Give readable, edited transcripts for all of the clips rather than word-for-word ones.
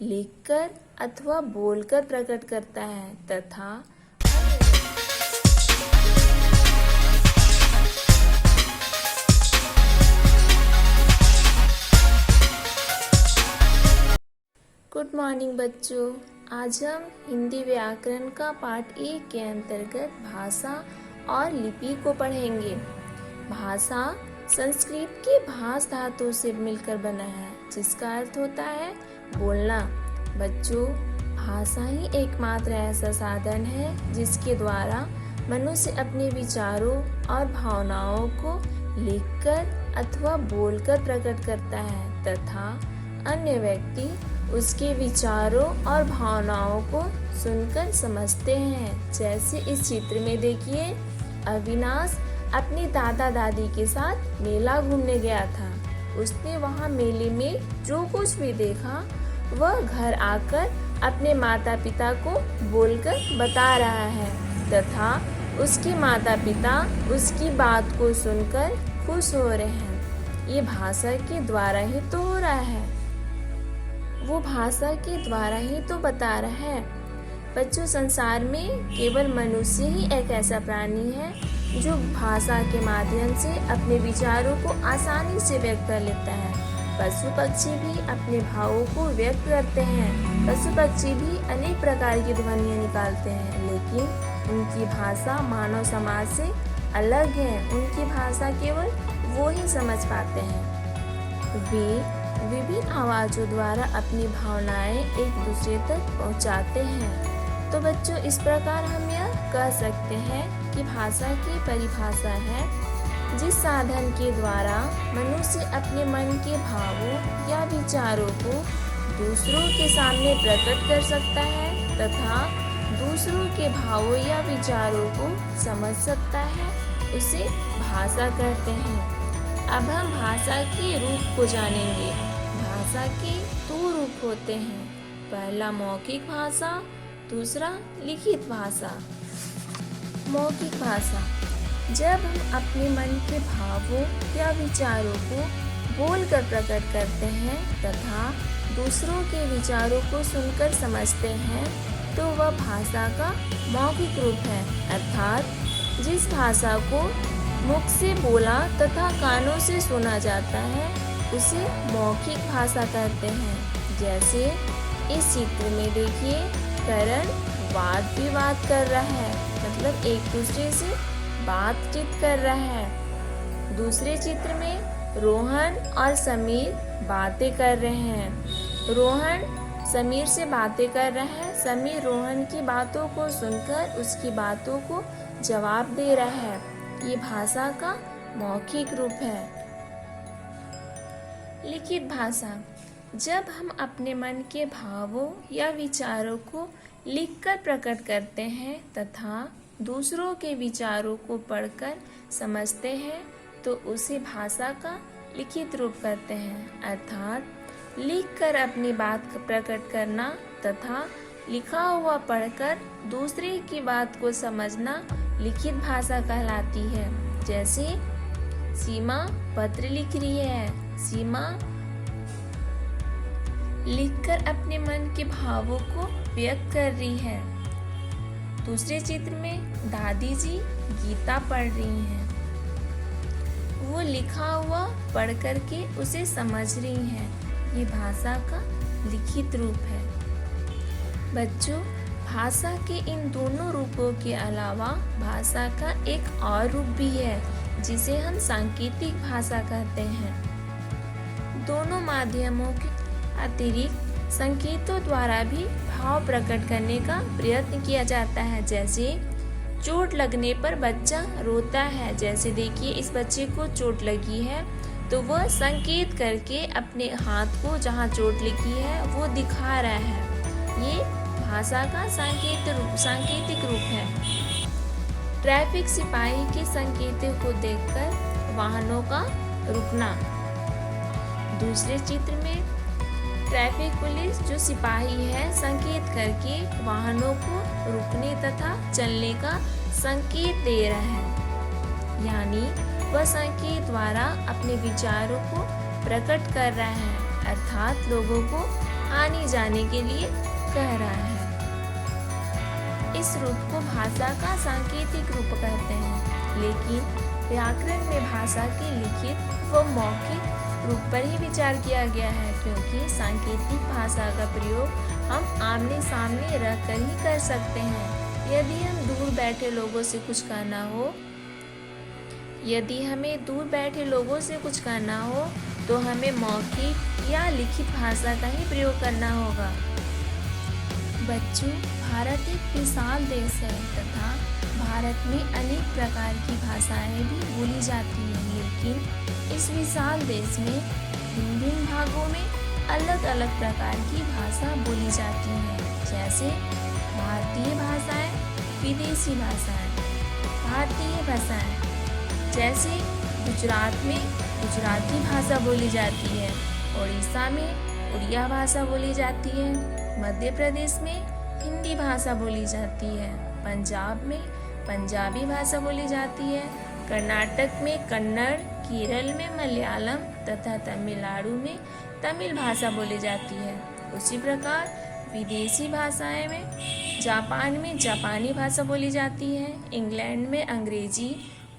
लिखकर अथवा बोलकर प्रकट करता है तथा गुड मॉर्निंग बच्चों। आज हम हिंदी व्याकरण का पाठ 1 के अंतर्गत भाषा और लिपि को पढ़ेंगे। भाषा संस्कृत के भाष धातु से मिलकर बना है, जिसका अर्थ होता है बोलना। बच्चों, भाषा ही एकमात्र ऐसा साधन है जिसके द्वारा मनुष्य अपने विचारों और भावनाओं को लिखकर अथवा बोलकर प्रकट करता है तथा अन्य व्यक्ति उसके विचारों और भावनाओं को सुनकर समझते हैं। जैसे इस चित्र में देखिए, अविनाश अपने दादा दादी के साथ मेला घूमने गया था। उसने वहां मेले में जो कुछ भी देखा वह घर आकर अपने माता पिता को बोलकर बता रहा है तथा उसके माता पिता उसकी बात को सुनकर खुश हो रहे हैं। ये भाषा के द्वारा ही तो हो रहा है, वो भाषा के द्वारा ही तो बता रहा है। बच्चों, संसार में केवल मनुष्य ही एक ऐसा प्राणी है जो भाषा के माध्यम से अपने विचारों को आसानी से व्यक्त कर लेता है। पशु पक्षी भी अपने भावों को व्यक्त करते हैं। पशु पक्षी भी अनेक प्रकार की ध्वनियाँ निकालते हैं, लेकिन उनकी भाषा मानव समाज से अलग है। उनकी भाषा केवल वो ही समझ पाते हैं। वे विभिन्न आवाज़ों द्वारा अपनी भावनाएं एक दूसरे तक पहुंचाते हैं। तो बच्चों, इस प्रकार हम यह कह सकते हैं कि भाषा की परिभाषा है जिस साधन के द्वारा मनुष्य अपने मन के भावों या विचारों को दूसरों के सामने प्रकट कर सकता है तथा दूसरों के भावों या विचारों को समझ सकता है, उसे भाषा कहते हैं। अब हम भाषा के रूप को जानेंगे। भाषा के 2 रूप होते हैं, पहला मौखिक भाषा, दूसरा लिखित भाषा। मौखिक भाषा, जब हम अपने मन के भावों या विचारों को बोलकर प्रकट करते हैं तथा दूसरों के विचारों को सुनकर समझते हैं, तो वह भाषा का मौखिक रूप है। अर्थात जिस भाषा को मुख से बोला तथा कानों से सुना जाता है उसे मौखिक भाषा कहते हैं। जैसे इस चित्र में देखिए, करण वाद विवाद कर रहा है, मतलब एक दूसरे से बातचीत कर रहा है। दूसरे चित्र में रोहन और समीर बातें कर रहे हैं। रोहन समीर से बातें कर रहा है, समीर रोहन की बातों को सुनकर उसकी बातों को जवाब दे रहा है। ये भाषा का मौखिक रूप है। लिखित भाषा, जब हम अपने मन के भावों या विचारों को लिखकर प्रकट करते हैं तथा दूसरों के विचारों को पढ़कर समझते हैं, तो उसे भाषा का लिखित रूप कहते हैं। अर्थात लिखकर अपनी बात प्रकट करना तथा लिखा हुआ पढ़कर दूसरे की बात को समझना लिखित भाषा कहलाती है। जैसे सीमा पत्र लिख रही है, सीमा लिखकर अपने मन के भावों को व्यक्त कर रही है। दूसरे चित्र में दादी जी गीता पढ़ रही हैं, वो लिखा हुआ पढ़ करके उसे समझ रही हैं। ये भाषा का लिखित रूप है। बच्चों, भाषा के इन दोनों रूपों के अलावा भाषा का एक और रूप भी है जिसे हम सांकेतिक भाषा कहते हैं। दोनों माध्यमों के अतिरिक्त संकेतों द्वारा भी भाव प्रकट करने का प्रयत्न किया जाता है। जैसे चोट लगने पर बच्चा रोता है। जैसे देखिए, इस बच्चे को चोट लगी है तो वह संकेत करके अपने हाथ को जहाँ चोट लगी है वो दिखा रहा है। ये भाषा का सांकेतिक रूप है। ट्रैफिक सिपाही के संकेतों को देखकर वाहनों का रुकना। दूसरे चित्र में ट्रैफिक पुलिस जो सिपाही है संकेत करके वाहनों को रुकने तथा चलने का संकेत दे रहा है, यानी वह संकेत द्वारा अपने विचारों को प्रकट कर रहा है, अर्थात लोगों को आने जाने के लिए कह रहा है। इस रूप को भाषा का सांकेतिक रूप कहते हैं, लेकिन व्याकरण में भाषा के लिखित व मौखिक रूप पर ही विचार किया गया है, क्योंकि सांकेतिक भाषा का प्रयोग हम आमने सामने रहकर ही कर सकते हैं। यदि हमें दूर बैठे लोगों से कुछ कहना हो तो हमें मौखिक या लिखित भाषा का ही प्रयोग करना होगा। बच्चों, भारत एक विशाल देश है तथा भारत में अनेक प्रकार की भाषाएं भी बोली जाती हैं, लेकिन इस विशाल देश में भिन्न भागों में अलग अलग प्रकार की भाषा बोली जाती हैं, जैसे भारतीय भाषाएं, विदेशी भाषाएं। भारतीय भाषाएं जैसे गुजरात में गुजराती भाषा बोली जाती है, उड़ीसा में उड़िया भाषा बोली जाती है, मध्य प्रदेश में हिंदी भाषा बोली जाती है, पंजाब में पंजाबी भाषा बोली जाती है, कर्नाटक में कन्नड़, केरल में मलयालम तथा तमिलनाडु में तमिल भाषा बोली जाती है। उसी प्रकार विदेशी भाषाएं में जापान में जापानी भाषा बोली जाती है, इंग्लैंड में अंग्रेजी,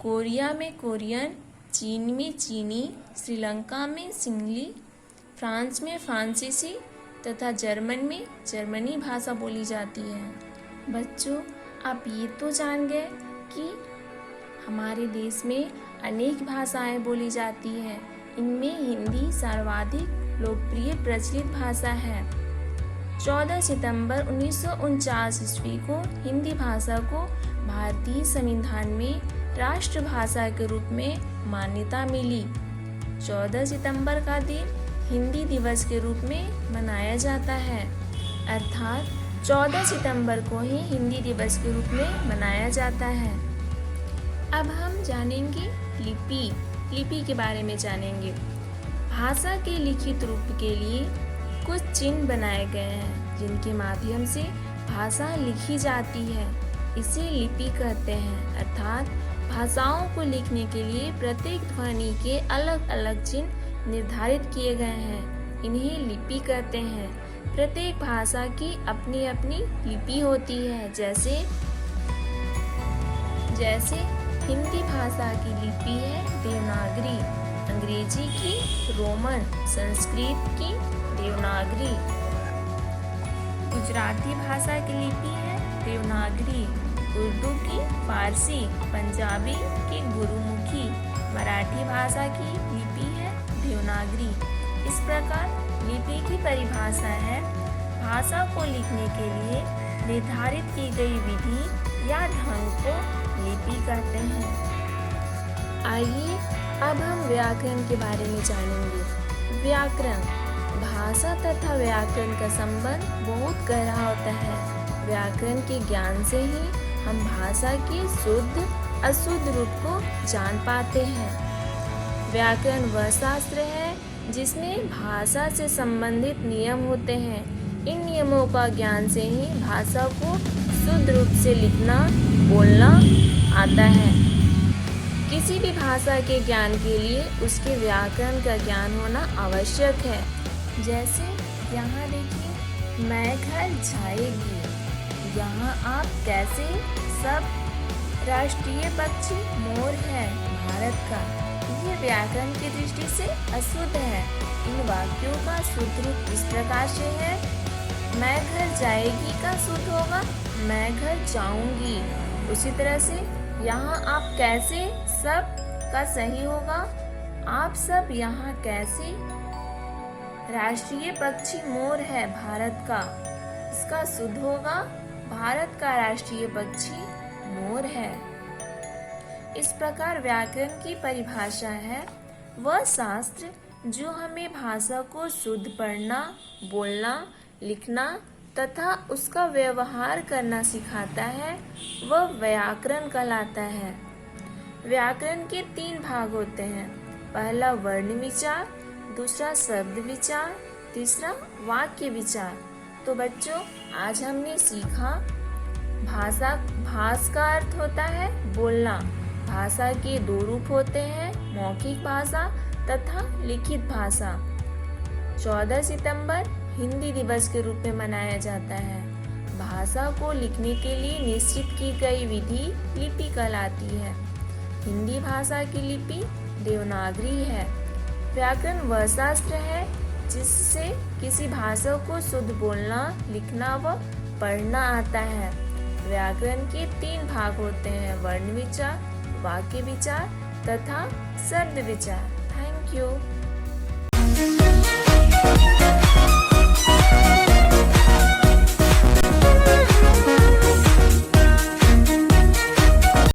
कोरिया में कोरियन, चीन में चीनी, श्रीलंका में सिंहली, फ्रांस में फ्रांसीसी तथा जर्मन में जर्मनी भाषा बोली जाती है। बच्चों, आप ये तो जान गए कि हमारे देश में अनेक भाषाएं बोली जाती हैं। इनमें हिंदी सर्वाधिक लोकप्रिय प्रचलित भाषा है। 14 सितंबर 1949 ईस्वी को हिंदी भाषा को भारतीय संविधान में राष्ट्रभाषा के रूप में मान्यता मिली। 14 सितंबर का दिन हिंदी दिवस के रूप में मनाया जाता है, अर्थात 14 सितंबर को ही हिंदी दिवस के रूप में मनाया जाता है। अब हम जानेंगे लिपि के बारे में जानेंगे। भाषा के लिखित रूप के लिए कुछ चिन्ह बनाए गए हैं, जिनके माध्यम से भाषा लिखी जाती है। इसे लिपि कहते हैं, अर्थात भाषाओं को लिखने के लिए प्रत्येक ध्वनि के अलग अलग चिन्ह निर्धारित किए गए हैं। इन्हें लिपि कहते हैं। प्रत्येक भाषा की अपनी अपनी लिपि होती है। जैसे हिंदी भाषा की लिपि है देवनागरी, अंग्रेजी की रोमन, संस्कृत की देवनागरी, गुजराती भाषा की लिपि है देवनागरी, उर्दू की फारसी, पंजाबी की गुरुमुखी, मराठी भाषा की लिपि है देवनागरी। इस प्रकार लिपि की परिभाषा है भाषा को लिखने के लिए निर्धारित की गई विधि या ढंग को लिपि कहते हैं। आइए अब हम व्याकरण के बारे में जानेंगे। व्याकरण, भाषा तथा व्याकरण का संबंध बहुत गहरा होता है। व्याकरण के ज्ञान से ही हम भाषा के शुद्ध अशुद्ध रूप को जान पाते हैं। व्याकरण वह शास्त्र है जिसमें भाषा से संबंधित नियम होते हैं। इन नियमों का ज्ञान से ही भाषा को शुद्ध रूप से लिखना, बोलना आता है। किसी भी भाषा के ज्ञान के लिए उसके व्याकरण का ज्ञान होना आवश्यक है। जैसे यहाँ देखिए, मैं घर जाएगी, यहाँ आप कैसे, सब राष्ट्रीय पक्षी मोर है भारत का। ये व्याकरण की दृष्टि से अशुद्ध है। इन वाक्यों का शुद्ध रूप इस प्रकार से है, मैं घर जाएगी का शुद्ध होगा मैं घर जाऊंगी। उसी तरह से यहाँ आप कैसे, सब का सही होगा आप सब यहाँ कैसे। राष्ट्रीय पक्षी मोर है भारत का, इसका शुद्ध होगा भारत का राष्ट्रीय पक्षी मोर है। इस प्रकार व्याकरण की परिभाषा है वह शास्त्र जो हमें भाषा को शुद्ध पढ़ना, बोलना, लिखना तथा उसका व्यवहार करना सिखाता है, वह व्याकरण कहलाता है। व्याकरण के 3 भाग होते हैं। पहला वर्ण विचार, दूसरा शब्द विचार, तीसरा वाक्य विचार। तो बच्चों, आज हमने सीखा भाषा का अर्थ होता है बोलना। भाषा के 2 रूप होते हैं, मौखिक भाषा तथा लिखित भाषा। 14 सितंबर हिंदी दिवस के रूप में मनाया जाता है। भाषा को लिखने के लिए निश्चित की गई विधि लिपि कहलाती है। हिंदी भाषा की लिपि देवनागरी है। व्याकरण वह शास्त्र है जिससे किसी भाषा को शुद्ध बोलना, लिखना व पढ़ना आता है। व्याकरण के 3 भाग होते हैं, वर्ण विचार, वाक्य विचार तथा शब्द विचार। Thank you.